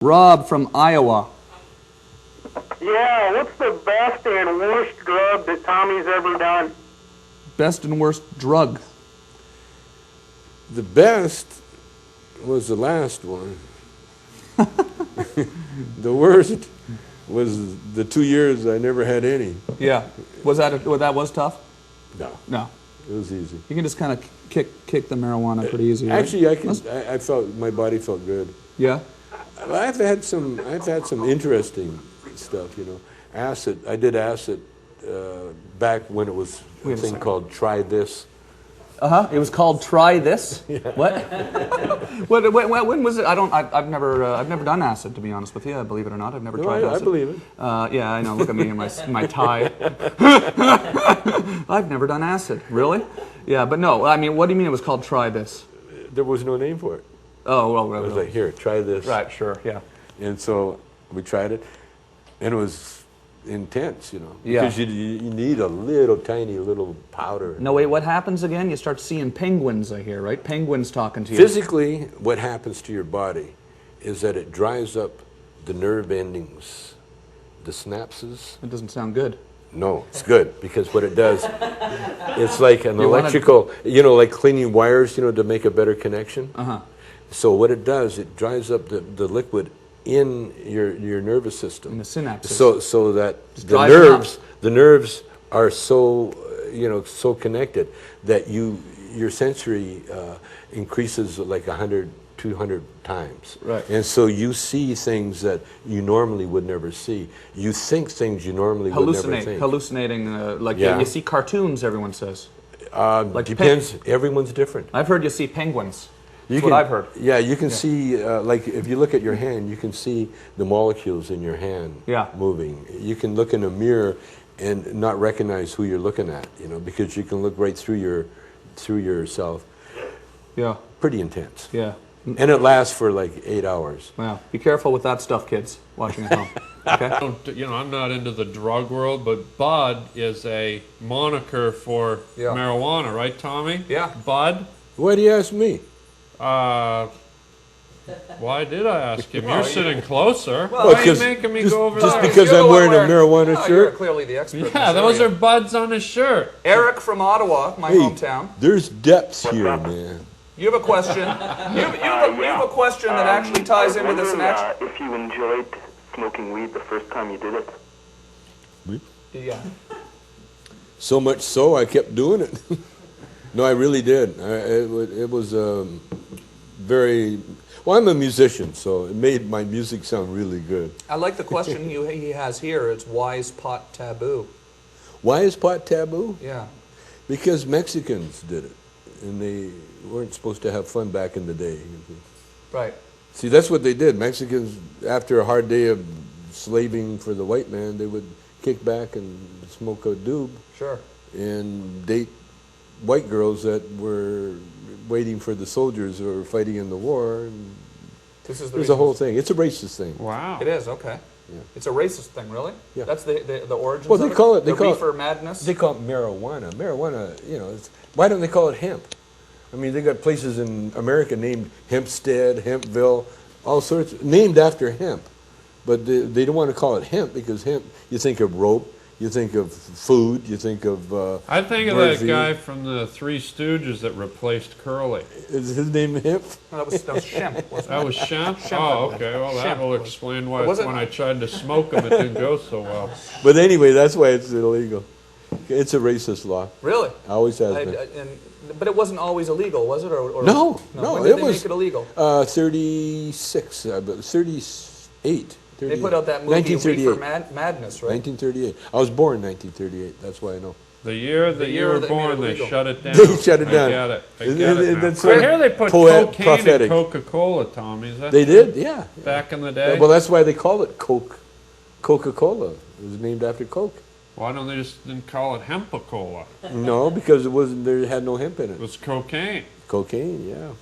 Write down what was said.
Rob from Iowa. Yeah, what's the best and worst drug that Tommy's ever done? Best and worst drug. The best was the last one. The worst was the 2 years I never had any. Yeah. Was that that was tough? No, No. it was easy. You can just kind of kick the marijuana pretty easy. Right? Actually, I felt my body felt good. Yeah. I've had some interesting stuff, you know. Acid. I did acid back when it was a thing called Try This. It was called Try This. Yeah. What? When was it? I've never done acid, to be honest with you. Believe it or not, I've never tried acid. I believe it. Yeah, I know. Look at me in my tie. I've never done acid. Really? Yeah, but no. I mean, what do you mean it was called Try This? There was no name for it. Oh well. It was like, here, try this. Right. Sure. Yeah. And so we tried it, and it was intense, you know. Yeah. Because you need a little tiny little powder. No, wait, what happens again? You start seeing penguins, I hear, right? Penguins talking to you. Physically, what happens to your body is that it dries up the nerve endings, the synapses. It doesn't sound good. No, it's good, because what it does, it's like an electrical, you know, like cleaning wires, you know, to make a better connection. Uh-huh. So what it does, it dries up the liquid in your nervous system. In the synapses. So that Just the dries nerves are so, you know, so connected that your sensory increases like 100, 200 times. Right. And so you see things that you normally would never see. You think things you normally would never think. Hallucinating, like Yeah. you see cartoons, everyone says. Like Depends. Everyone's different. I've heard you see penguins. That's what I've heard. Yeah, you can see, like if you look at your hand, you can see the molecules in your hand moving. You can look in a mirror and not recognize who you're looking at, you know, because you can look right through yourself. Yeah. Pretty intense. Yeah. And it lasts for like 8 hours. Wow. Be careful with that stuff, kids, watching at home. Okay? You know, I'm not into the drug world, but Bud is a moniker for marijuana, right, Tommy? Yeah. Bud? Why do you ask me? Why did I ask him? You're sitting closer. Well, why are you making me go over just there? because I'm wearing a marijuana shirt? You're clearly the expert. Yeah, those are Buds on his shirt. Eric from Ottawa, my hometown. There's depths here, man. You have a question. You have a question that actually ties into this next. If you enjoyed smoking weed the first time you did it. Yeah. So much so, I kept doing it. No, I really did. It was very... Well, I'm a musician, so it made my music sound really good. I like the question he has here. It's why is pot taboo? Why is pot taboo? Yeah. Because Mexicans did it, and they weren't supposed to have fun back in the day. Right. See, that's what they did. Mexicans, after a hard day of slaving for the white man, they would kick back and smoke a doob. Sure. And date white girls that were waiting for the soldiers who were fighting in the war. And there's a whole thing. It's a racist thing. Wow. It is, okay. Yeah. It's a racist thing, really? Yeah. That's the origins Well, they of it? call it... The reefer madness? They call it marijuana. Marijuana, you know, why don't they call it hemp? I mean, they got places in America named Hempstead, Hempville, all sorts, named after hemp. But they don't want to call it hemp because hemp, you think of rope, you think of food, you think of I think of that guy from the Three Stooges that replaced Curly. Is his name Hemp? No, that was Shemp, wasn't it? That was Shemp? Oh, okay. Well, that will explain why when I tried to smoke them, it didn't go so well. But anyway, that's why it's illegal. It's a racist law. Really? Always has been. But it wasn't always illegal, was it? Or No. When did they make it illegal? 36, 38. They put out that movie Reefer Madness, right? 1938. I was born in 1938. That's why I know. The year that you were born, they shut it down. They shut it down. I get it. I get it now. That's I hear they put cocaine prophetic. in Coca-Cola, Tommy. Is that They true? did, yeah. Back in the day? Well, that's why they call it Coca-Cola. It was named after Coke. Why don't they just didn't call it Hempa-Cola? No, because there had no hemp in it. It was cocaine. Cocaine, yeah.